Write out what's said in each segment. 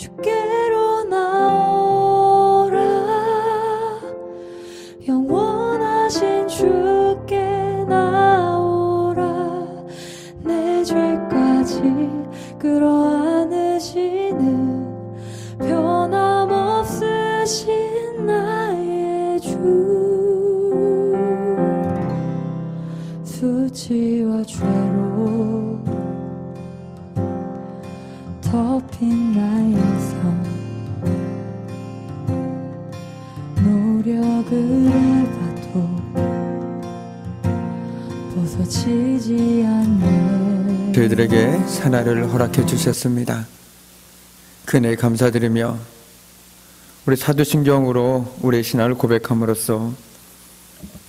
주께로 나오라. 영원하신 주께 나오라. 내 죄까지 끌어안으시는 변함없으신 나의 주. 수치와 죄로 덮인 나의 삶, 노력을 해봐도 벗어지지 않네. 저희들에게 새날을 허락해 주셨습니다. 그네 감사드리며 우리 사도신경으로 우리의 신앙을 고백함으로써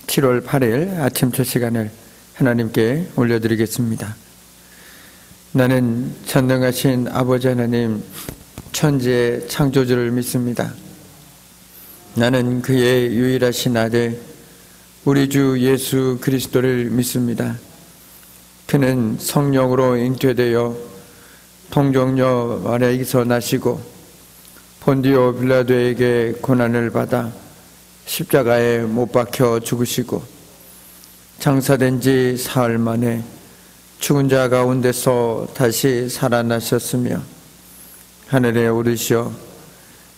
7월 8일 아침 첫 시간을 하나님께 올려드리겠습니다. 나는 전능하신 아버지 하나님, 천지의 창조주를 믿습니다. 나는 그의 유일하신 아들 우리 주 예수 그리스도를 믿습니다. 그는 성령으로 잉태되어 동정녀 마리아에게서 나시고 본디오 빌라도에게 고난을 받아 십자가에 못 박혀 죽으시고 장사된 지 사흘 만에 죽은 자 가운데서 다시 살아나셨으며 하늘에 오르시어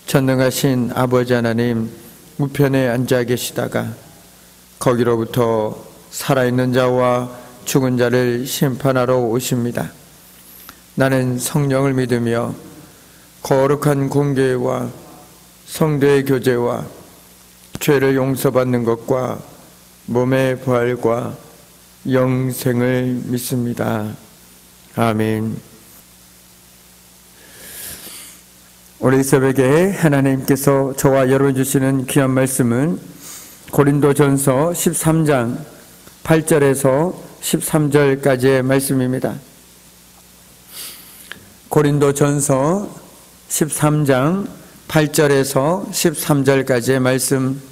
전능하신 아버지 하나님 우편에 앉아 계시다가 거기로부터 살아있는 자와 죽은 자를 심판하러 오십니다. 나는 성령을 믿으며 거룩한 공교회와 성도의 교제와 죄를 용서받는 것과 몸의 부활과 영생을 믿습니다. 아멘. 오늘 새벽에 하나님께서 저와 여러분 주시는 귀한 말씀은 고린도전서 13장 8절에서 13절까지의 말씀입니다. 고린도전서 13장 8절에서 13절까지의 말씀,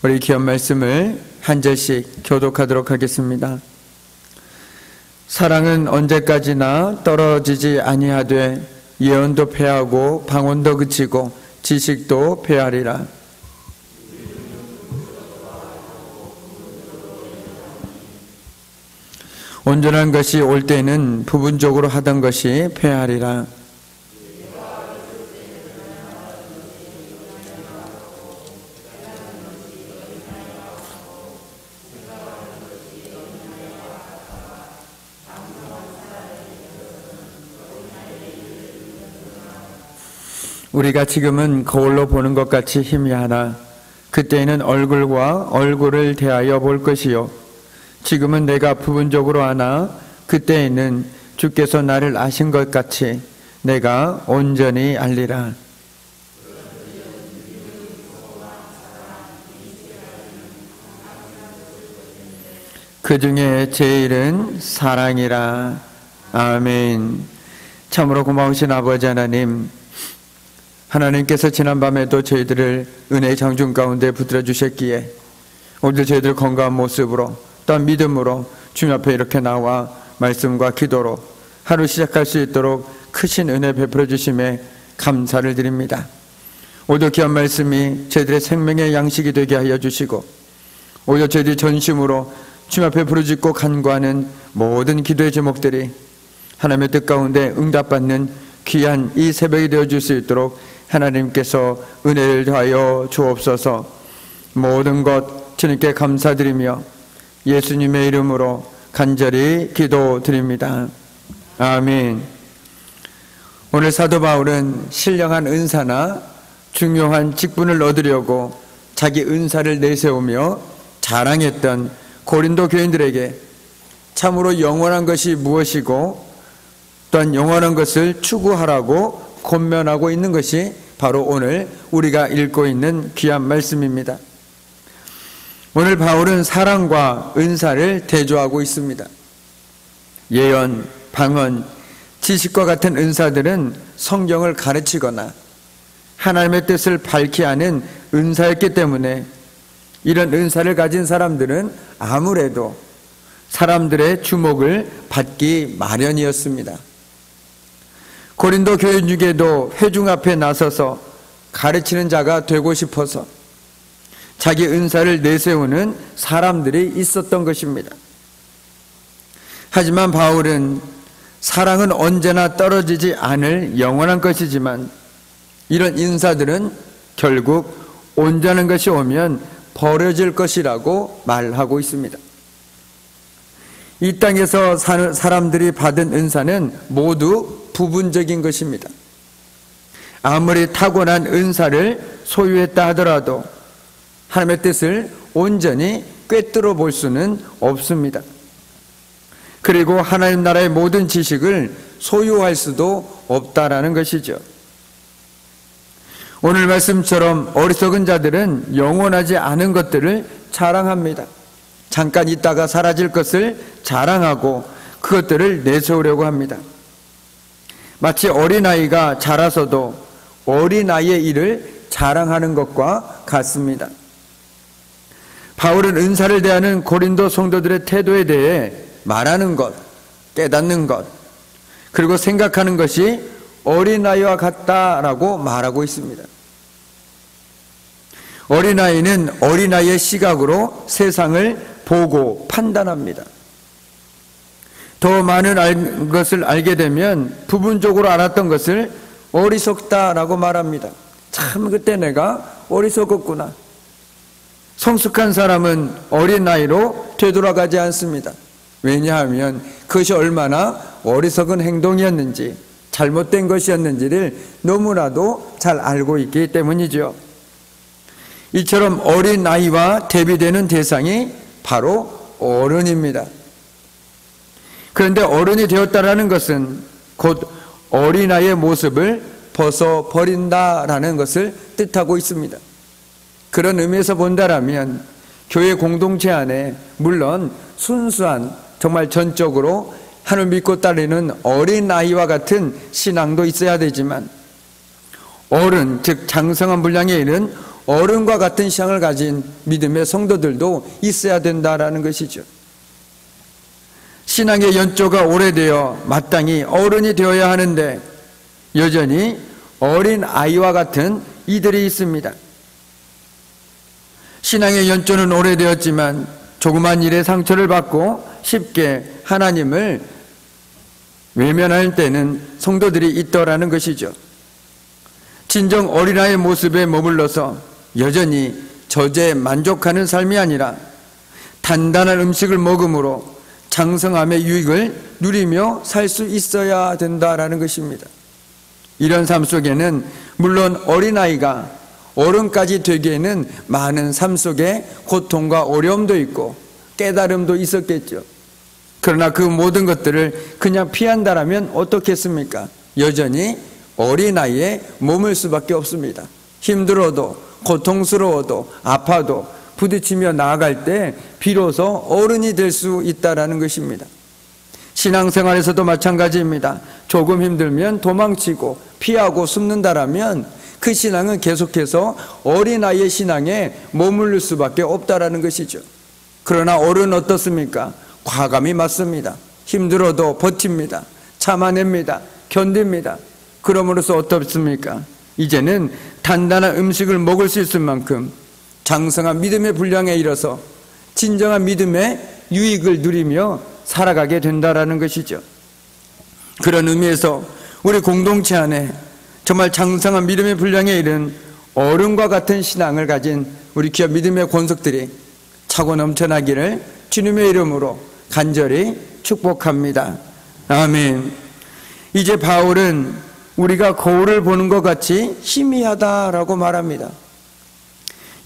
우리 귀한 말씀을 한 절씩 교독하도록 하겠습니다. 사랑은 언제까지나 떨어지지 아니하되 예언도 패하고 방언도 그치고 지식도 패하리라. 온전한 것이 올 때는 부분적으로 하던 것이 패하리라. 우리가 지금은 거울로 보는 것 같이 희미하나 그때에는 얼굴과 얼굴을 대하여 볼 것이요 지금은 내가 부분적으로 아나 그때에는 주께서 나를 아신 것 같이 내가 온전히 알리라. 그 중에 제일은 사랑이라. 아멘. 참으로 고마우신 아버지 하나님, 하나님께서 지난밤에도 저희들을 은혜의 장중 가운데 붙들어 주셨기에 오늘 저희들 건강한 모습으로 또한 믿음으로 주님 앞에 이렇게 나와 말씀과 기도로 하루 시작할 수 있도록 크신 은혜 베풀어 주심에 감사를 드립니다. 오늘 귀한 말씀이 저희들의 생명의 양식이 되게 하여 주시고 오늘 저희들이 전심으로 주님 앞에 부르짖고 간구하는 모든 기도의 제목들이 하나님의 뜻 가운데 응답받는 귀한 이 새벽이 되어줄 수 있도록 하나님께서 은혜를 더하여 주옵소서. 모든 것 주님께 감사드리며 예수님의 이름으로 간절히 기도드립니다. 아멘. 오늘 사도 바울은 신령한 은사나 중요한 직분을 얻으려고 자기 은사를 내세우며 자랑했던 고린도 교인들에게 참으로 영원한 것이 무엇이고 또한 영원한 것을 추구하라고 권면하고 있는 것이 바로 오늘 우리가 읽고 있는 귀한 말씀입니다. 오늘 바울은 사랑과 은사를 대조하고 있습니다. 예언, 방언, 지식과 같은 은사들은 성경을 가르치거나 하나님의 뜻을 밝히 하는 은사였기 때문에 이런 은사를 가진 사람들은 아무래도 사람들의 주목을 받기 마련이었습니다. 고린도 교인 중에도 회중 앞에 나서서 가르치는 자가 되고 싶어서 자기 은사를 내세우는 사람들이 있었던 것입니다. 하지만 바울은 사랑은 언제나 떨어지지 않을 영원한 것이지만 이런 인사들은 결국 온전한 것이 오면 버려질 것이라고 말하고 있습니다. 이 땅에서 사는 사람들이 받은 은사는 모두 부분적인 것입니다. 아무리 타고난 은사를 소유했다 하더라도 하나님의 뜻을 온전히 꿰뚫어 볼 수는 없습니다. 그리고 하나님 나라의 모든 지식을 소유할 수도 없다라는 것이죠. 오늘 말씀처럼 어리석은 자들은 영원하지 않은 것들을 자랑합니다. 잠깐 있다가 사라질 것을 자랑하고 그것들을 내세우려고 합니다. 마치 어린아이가 자라서도 어린아이의 일을 자랑하는 것과 같습니다. 바울은 은사를 대하는 고린도 성도들의 태도에 대해 말하는 것, 깨닫는 것, 그리고 생각하는 것이 어린아이와 같다라고 말하고 있습니다. 어린아이는 어린아이의 시각으로 세상을 보고 판단합니다. 더 많은 것을 알게 되면 부분적으로 알았던 것을 어리석다라고 말합니다. 참 그때 내가 어리석었구나. 성숙한 사람은 어린아이로 되돌아가지 않습니다. 왜냐하면 그것이 얼마나 어리석은 행동이었는지 잘못된 것이었는지를 너무나도 잘 알고 있기 때문이죠. 이처럼 어린아이와 대비되는 대상이 바로 어른입니다. 그런데 어른이 되었다라는 것은 곧 어린아이의 모습을 벗어버린다라는 것을 뜻하고 있습니다. 그런 의미에서 본다라면 교회 공동체 안에 물론 순수한 정말 전적으로 하나님을 믿고 따르는 어린아이와 같은 신앙도 있어야 되지만 어른, 즉 장성한 분량에 이른 어른과 같은 신앙을 가진 믿음의 성도들도 있어야 된다라는 것이죠. 신앙의 연조가 오래되어 마땅히 어른이 되어야 하는데 여전히 어린아이와 같은 이들이 있습니다. 신앙의 연조는 오래되었지만 조그만 일에 상처를 받고 쉽게 하나님을 외면할 때는 성도들이 있더라는 것이죠. 진정 어린아이의 모습에 머물러서 여전히 저제에 만족하는 삶이 아니라 단단한 음식을 먹음으로 장성함의 유익을 누리며 살 수 있어야 된다라는 것입니다. 이런 삶 속에는 물론 어린아이가 어른까지 되기에는 많은 삶 속에 고통과 어려움도 있고 깨달음도 있었겠죠. 그러나 그 모든 것들을 그냥 피한다라면 어떻겠습니까? 여전히 어린아이에 머물 수밖에 없습니다. 힘들어도 고통스러워도 아파도 부딪히며 나아갈 때 비로소 어른이 될 수 있다라는 것입니다. 신앙생활에서도 마찬가지입니다. 조금 힘들면 도망치고 피하고 숨는다라면 그 신앙은 계속해서 어린아이의 신앙에 머무를 수밖에 없다라는 것이죠. 그러나 어른은 어떻습니까? 과감히 맞습니다. 힘들어도 버팁니다. 참아냅니다. 견딥니다. 그럼으로써 어떻습니까? 이제는 단단한 음식을 먹을 수 있을 만큼 장성한 믿음의 분량에 이르러서 진정한 믿음의 유익을 누리며 살아가게 된다라는 것이죠. 그런 의미에서 우리 공동체 안에 정말 장성한 믿음의 분량에 이른 어른과 같은 신앙을 가진 우리 귀한 믿음의 권속들이 차고 넘쳐나기를 주님의 이름으로 간절히 축복합니다. 아멘. 이제 바울은 우리가 거울을 보는 것 같이 희미하다라고 말합니다.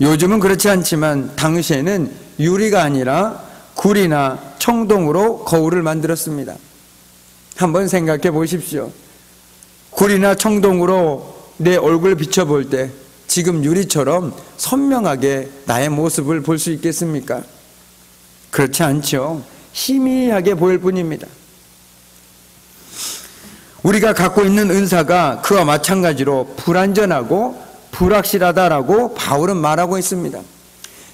요즘은 그렇지 않지만 당시에는 유리가 아니라 굴이나 청동으로 거울을 만들었습니다. 한번 생각해 보십시오. 굴이나 청동으로 내 얼굴을 비춰볼 때 지금 유리처럼 선명하게 나의 모습을 볼 수 있겠습니까? 그렇지 않죠. 희미하게 보일 뿐입니다. 우리가 갖고 있는 은사가 그와 마찬가지로 불완전하고 불확실하다라고 바울은 말하고 있습니다.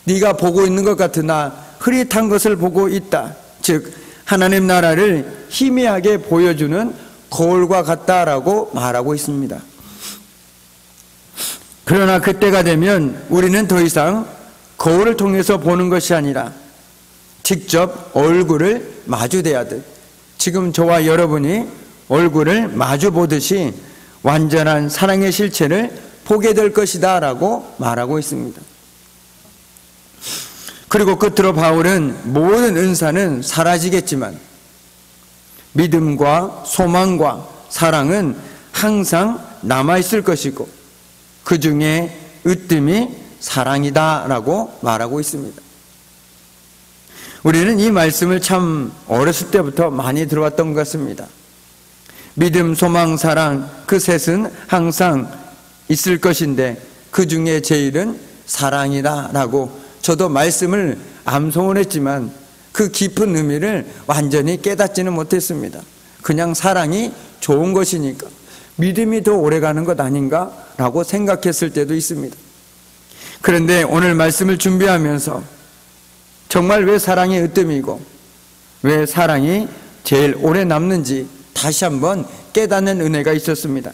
네가 보고 있는 것 같으나 흐릿한 것을 보고 있다. 즉 하나님 나라를 희미하게 보여주는 거울과 같다라고 말하고 있습니다. 그러나 그때가 되면 우리는 더 이상 거울을 통해서 보는 것이 아니라 직접 얼굴을 마주대하듯 지금 저와 여러분이 얼굴을 마주 보듯이 완전한 사랑의 실체를 보게 될 것이다 라고 말하고 있습니다. 그리고 끝으로 바울은 모든 은사는 사라지겠지만 믿음과 소망과 사랑은 항상 남아있을 것이고 그 중에 으뜸이 사랑이다 라고 말하고 있습니다. 우리는 이 말씀을 참 어렸을 때부터 많이 들어왔던 것 같습니다. 믿음, 소망, 사랑 그 셋은 항상 있을 것인데 그 중에 제일은 사랑이다 라고 저도 말씀을 암송을 했지만 그 깊은 의미를 완전히 깨닫지는 못했습니다. 그냥 사랑이 좋은 것이니까 믿음이 더 오래가는 것 아닌가 라고 생각했을 때도 있습니다. 그런데 오늘 말씀을 준비하면서 정말 왜 사랑이 으뜸이고 왜 사랑이 제일 오래 남는지 다시 한번 깨닫는 은혜가 있었습니다.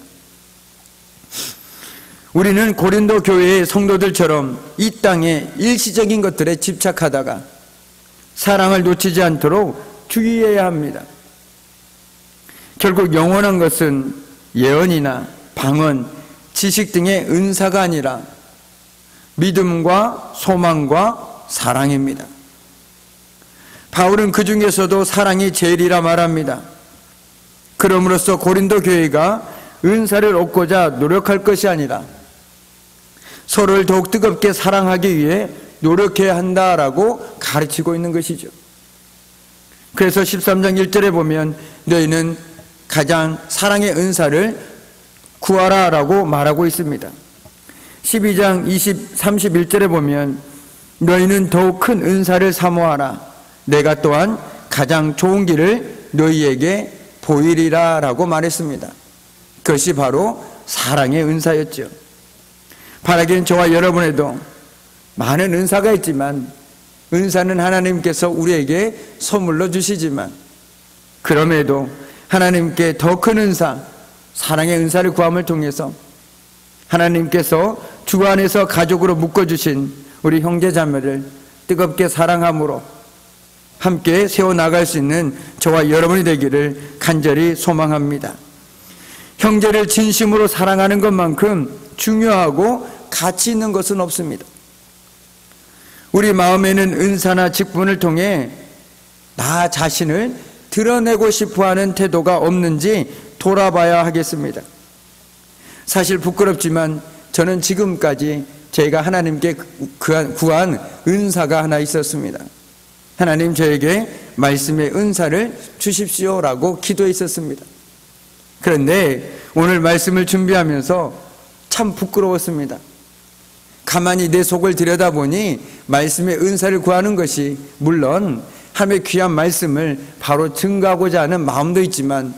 우리는 고린도 교회의 성도들처럼 이 땅의 일시적인 것들에 집착하다가 사랑을 놓치지 않도록 주의해야 합니다. 결국 영원한 것은 예언이나 방언, 지식 등의 은사가 아니라 믿음과 소망과 사랑입니다. 바울은 그 중에서도 사랑이 제일이라 말합니다. 그럼으로써 고린도 교회가 은사를 얻고자 노력할 것이 아니라 서로를 더욱 뜨겁게 사랑하기 위해 노력해야 한다라고 가르치고 있는 것이죠. 그래서 13장 1절에 보면 너희는 가장 사랑의 은사를 구하라라고 말하고 있습니다. 12장 31절에 보면 너희는 더욱 큰 은사를 사모하라. 내가 또한 가장 좋은 길을 너희에게 보이리라 라고 말했습니다. 그것이 바로 사랑의 은사였죠. 바라기는 저와 여러분에도 많은 은사가 있지만 은사는 하나님께서 우리에게 선물로 주시지만 그럼에도 하나님께 더 큰 은사, 사랑의 은사를 구함을 통해서 하나님께서 주 안에서 가족으로 묶어주신 우리 형제자매를 뜨겁게 사랑함으로 함께 세워나갈 수 있는 저와 여러분이 되기를 간절히 소망합니다. 형제를 진심으로 사랑하는 것만큼 중요하고 가치 있는 것은 없습니다. 우리 마음에는 은사나 직분을 통해 나 자신을 드러내고 싶어하는 태도가 없는지 돌아봐야 하겠습니다. 사실 부끄럽지만 저는 지금까지 제가 하나님께 구한 은사가 하나 있었습니다. 하나님 저에게 말씀의 은사를 주십시오라고 기도했었습니다. 그런데 오늘 말씀을 준비하면서 참 부끄러웠습니다. 가만히 내 속을 들여다보니 말씀의 은사를 구하는 것이 물론 하나님의 귀한 말씀을 바로 증거하고자 하는 마음도 있지만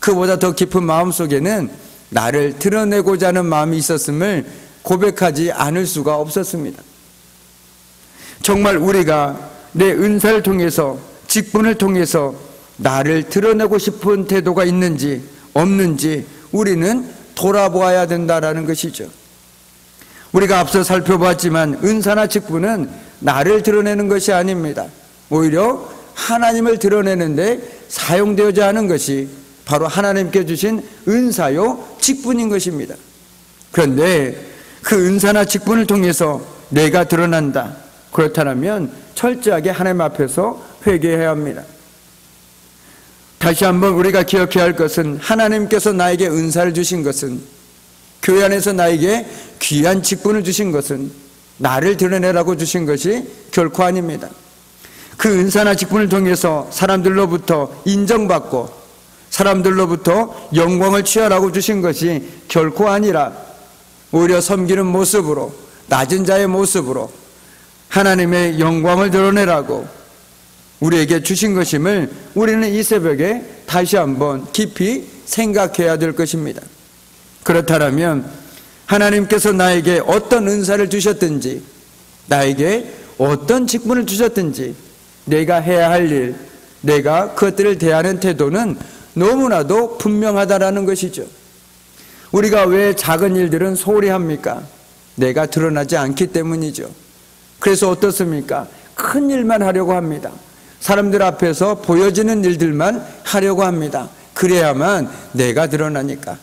그보다 더 깊은 마음 속에는 나를 드러내고자 하는 마음이 있었음을 고백하지 않을 수가 없었습니다. 정말 우리가 내 은사를 통해서 직분을 통해서 나를 드러내고 싶은 태도가 있는지 없는지 우리는 돌아보아야 된다라는 것이죠. 우리가 앞서 살펴봤지만 은사나 직분은 나를 드러내는 것이 아닙니다. 오히려 하나님을 드러내는데 사용되어야 하는 것이 바로 하나님께 주신 은사요 직분인 것입니다. 그런데 그 은사나 직분을 통해서 내가 드러난다. 그렇다면 철저하게 하나님 앞에서 회개해야 합니다. 다시 한번 우리가 기억해야 할 것은 하나님께서 나에게 은사를 주신 것은 교회 안에서 나에게 귀한 직분을 주신 것은 나를 드러내라고 주신 것이 결코 아닙니다. 그 은사나 직분을 통해서 사람들로부터 인정받고 사람들로부터 영광을 취하라고 주신 것이 결코 아니라 오히려 섬기는 모습으로 낮은 자의 모습으로 하나님의 영광을 드러내라고 우리에게 주신 것임을 우리는 이 새벽에 다시 한번 깊이 생각해야 될 것입니다. 그렇다면 하나님께서 나에게 어떤 은사를 주셨든지 나에게 어떤 직분을 주셨든지 내가 해야 할 일, 내가 그것들을 대하는 태도는 너무나도 분명하다라는 것이죠. 우리가 왜 작은 일들은 소홀히 합니까? 내가 드러나지 않기 때문이죠. 그래서 어떻습니까? 큰 일만 하려고 합니다. 사람들 앞에서 보여지는 일들만 하려고 합니다. 그래야만 내가 드러나니까,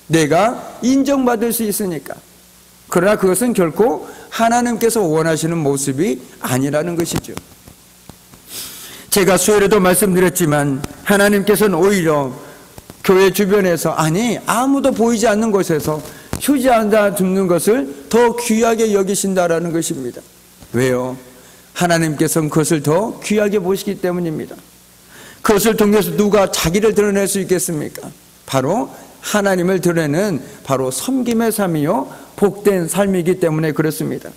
내가 인정받을 수 있으니까. 그러나 그것은 결코 하나님께서 원하시는 모습이 아니라는 것이죠. 제가 수요일에도 말씀드렸지만 하나님께서는 오히려 교회 주변에서, 아니 아무도 보이지 않는 곳에서 휴지 앉아 줍는 것을 더 귀하게 여기신다라는 것입니다. 왜요? 하나님께서는 그것을 더 귀하게 보시기 때문입니다. 그것을 통해서 누가 자기를 드러낼 수 있겠습니까? 바로 하나님을 드러내는 바로 섬김의 삶이요 복된 삶이기 때문에 그렇습니다.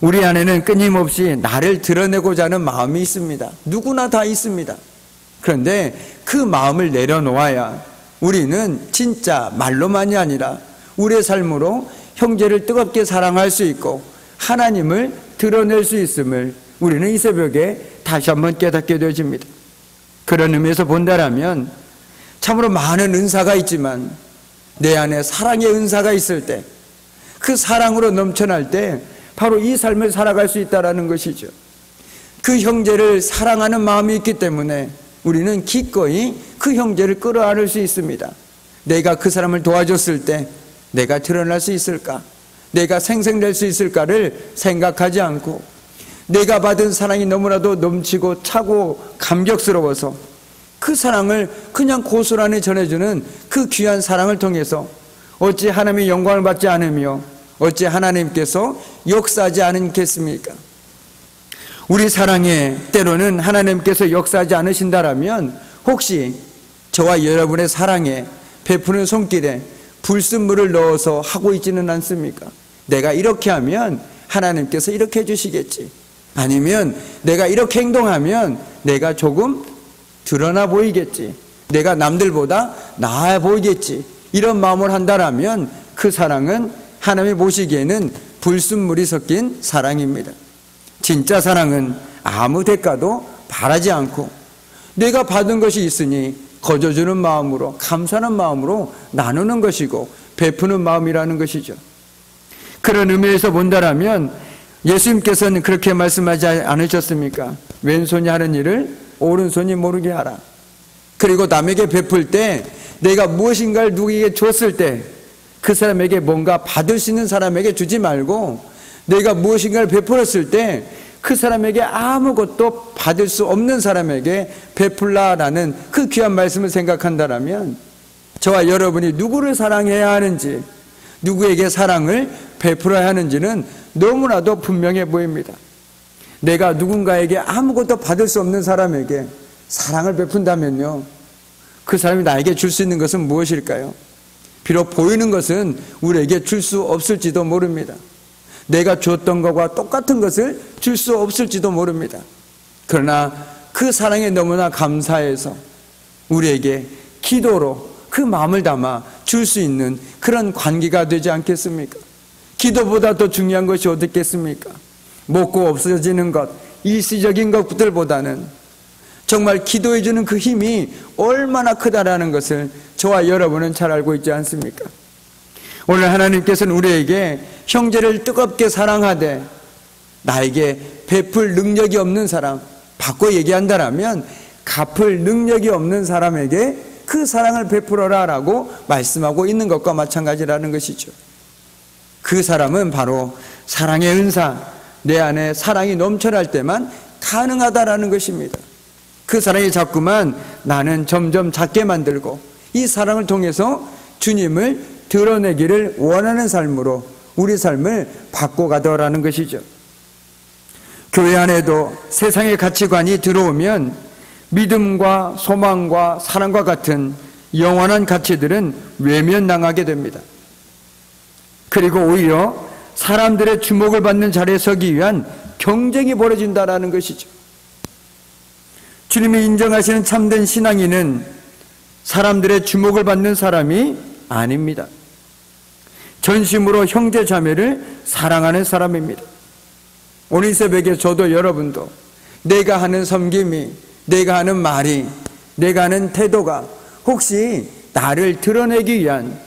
우리 안에는 끊임없이 나를 드러내고자 하는 마음이 있습니다. 누구나 다 있습니다. 그런데 그 마음을 내려놓아야 우리는 진짜 말로만이 아니라 우리의 삶으로 형제를 뜨겁게 사랑할 수 있고 하나님을 드러낼 수 있음을 우리는 이 새벽에 다시 한번 깨닫게 되어집니다. 그런 의미에서 본다라면 참으로 많은 은사가 있지만 내 안에 사랑의 은사가 있을 때, 그 사랑으로 넘쳐날 때 바로 이 삶을 살아갈 수 있다는 것이죠. 그 형제를 사랑하는 마음이 있기 때문에 우리는 기꺼이 그 형제를 끌어안을 수 있습니다. 내가 그 사람을 도와줬을 때 내가 드러날 수 있을까? 내가 생생될 수 있을까를 생각하지 않고, 내가 받은 사랑이 너무나도 넘치고 차고 감격스러워서 그 사랑을 그냥 고스란히 전해주는 그 귀한 사랑을 통해서 어찌 하나님의 영광을 받지 않으며 어찌 하나님께서 역사하지 않겠습니까? 우리 사랑에 때로는 하나님께서 역사하지 않으신다라면 혹시 저와 여러분의 사랑에 베푸는 손길에 불순물을 넣어서 하고 있지는 않습니까? 내가 이렇게 하면 하나님께서 이렇게 해주시겠지, 아니면 내가 이렇게 행동하면 내가 조금 드러나 보이겠지, 내가 남들보다 나아 보이겠지, 이런 마음을 한다라면 그 사랑은 하나님이 보시기에는 불순물이 섞인 사랑입니다. 진짜 사랑은 아무 대가도 바라지 않고 내가 받은 것이 있으니 거저주는 마음으로, 감사하는 마음으로 나누는 것이고 베푸는 마음이라는 것이죠. 그런 의미에서 본다라면 예수님께서는 그렇게 말씀하지 않으셨습니까? 왼손이 하는 일을 오른손이 모르게 하라. 그리고 남에게 베풀 때 내가 무엇인가를 누구에게 줬을 때 그 사람에게 뭔가 받을 수 있는 사람에게 주지 말고, 내가 무엇인가를 베풀었을 때 그 사람에게 아무것도 받을 수 없는 사람에게 베풀라라는 그 귀한 말씀을 생각한다라면 저와 여러분이 누구를 사랑해야 하는지, 누구에게 사랑을 베풀어야 하는지는 너무나도 분명해 보입니다. 내가 누군가에게 아무것도 받을 수 없는 사람에게 사랑을 베푼다면요, 그 사람이 나에게 줄 수 있는 것은 무엇일까요? 비록 보이는 것은 우리에게 줄 수 없을지도 모릅니다. 내가 줬던 것과 똑같은 것을 줄 수 없을지도 모릅니다. 그러나 그 사랑에 너무나 감사해서 우리에게 기도로 그 마음을 담아 줄 수 있는 그런 관계가 되지 않겠습니까? 기도보다 더 중요한 것이 어디 있겠습니까? 먹고 없어지는 것, 일시적인 것들보다는 정말 기도해주는 그 힘이 얼마나 크다라는 것을 저와 여러분은 잘 알고 있지 않습니까? 오늘 하나님께서는 우리에게 형제를 뜨겁게 사랑하되 나에게 베풀 능력이 없는 사람, 바꿔 얘기한다면 갚을 능력이 없는 사람에게 그 사랑을 베풀어라 라고 말씀하고 있는 것과 마찬가지라는 것이죠. 그 사람은 바로 사랑의 은사, 내 안에 사랑이 넘쳐날 때만 가능하다라는 것입니다. 그 사랑이 자꾸만 나는 점점 작게 만들고 이 사랑을 통해서 주님을 드러내기를 원하는 삶으로 우리 삶을 바꿔가더라는 것이죠. 교회 안에도 세상의 가치관이 들어오면 믿음과 소망과 사랑과 같은 영원한 가치들은 외면당하게 됩니다. 그리고 오히려 사람들의 주목을 받는 자리에 서기 위한 경쟁이 벌어진다는 것이죠. 주님이 인정하시는 참된 신앙인은 사람들의 주목을 받는 사람이 아닙니다. 전심으로 형제 자매를 사랑하는 사람입니다. 오늘 새벽에 저도 여러분도 내가 하는 섬김이, 내가 하는 말이, 내가 하는 태도가 혹시 나를 드러내기 위한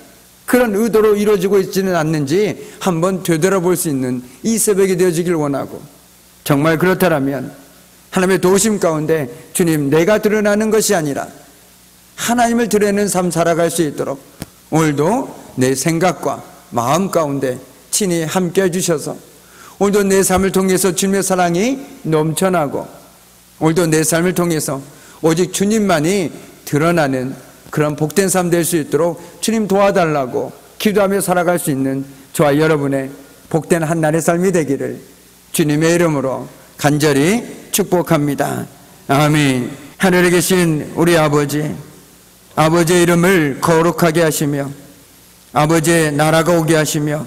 그런 의도로 이루어지고 있지는 않는지 한번 되돌아볼 수 있는 이 새벽이 되어지길 원하고, 정말 그렇다면 하나님의 도우심 가운데 주님, 내가 드러나는 것이 아니라 하나님을 드러내는 삶 살아갈 수 있도록 오늘도 내 생각과 마음 가운데 친히 함께 해주셔서 오늘도 내 삶을 통해서 주님의 사랑이 넘쳐나고, 오늘도 내 삶을 통해서 오직 주님만이 드러나는 그런 복된 삶 될 수 있도록 주님 도와달라고 기도하며 살아갈 수 있는 저와 여러분의 복된 한날의 삶이 되기를 주님의 이름으로 간절히 축복합니다. 아멘. 하늘에 계신 우리 아버지, 아버지의 이름을 거룩하게 하시며 아버지의 나라가 오게 하시며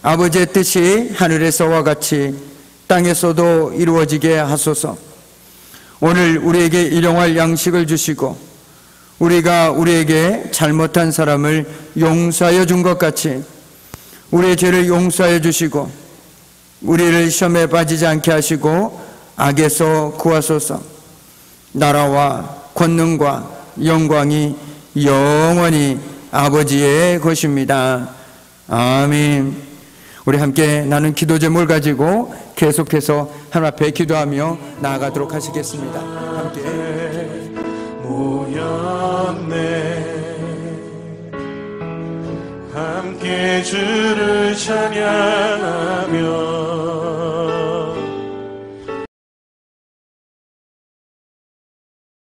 아버지의 뜻이 하늘에서와 같이 땅에서도 이루어지게 하소서. 오늘 우리에게 일용할 양식을 주시고 우리가 우리에게 잘못한 사람을 용서하여 준 것 같이 우리의 죄를 용서하여 주시고 우리를 시험에 빠지지 않게 하시고 악에서 구하소서. 나라와 권능과 영광이 영원히 아버지의 것입니다. 아멘. 우리 함께 나는 기도 제목을 가지고 계속해서 하나님 앞에 기도하며 나아가도록 하시겠습니다. 함께 모였네. 함께 주를 찬양하며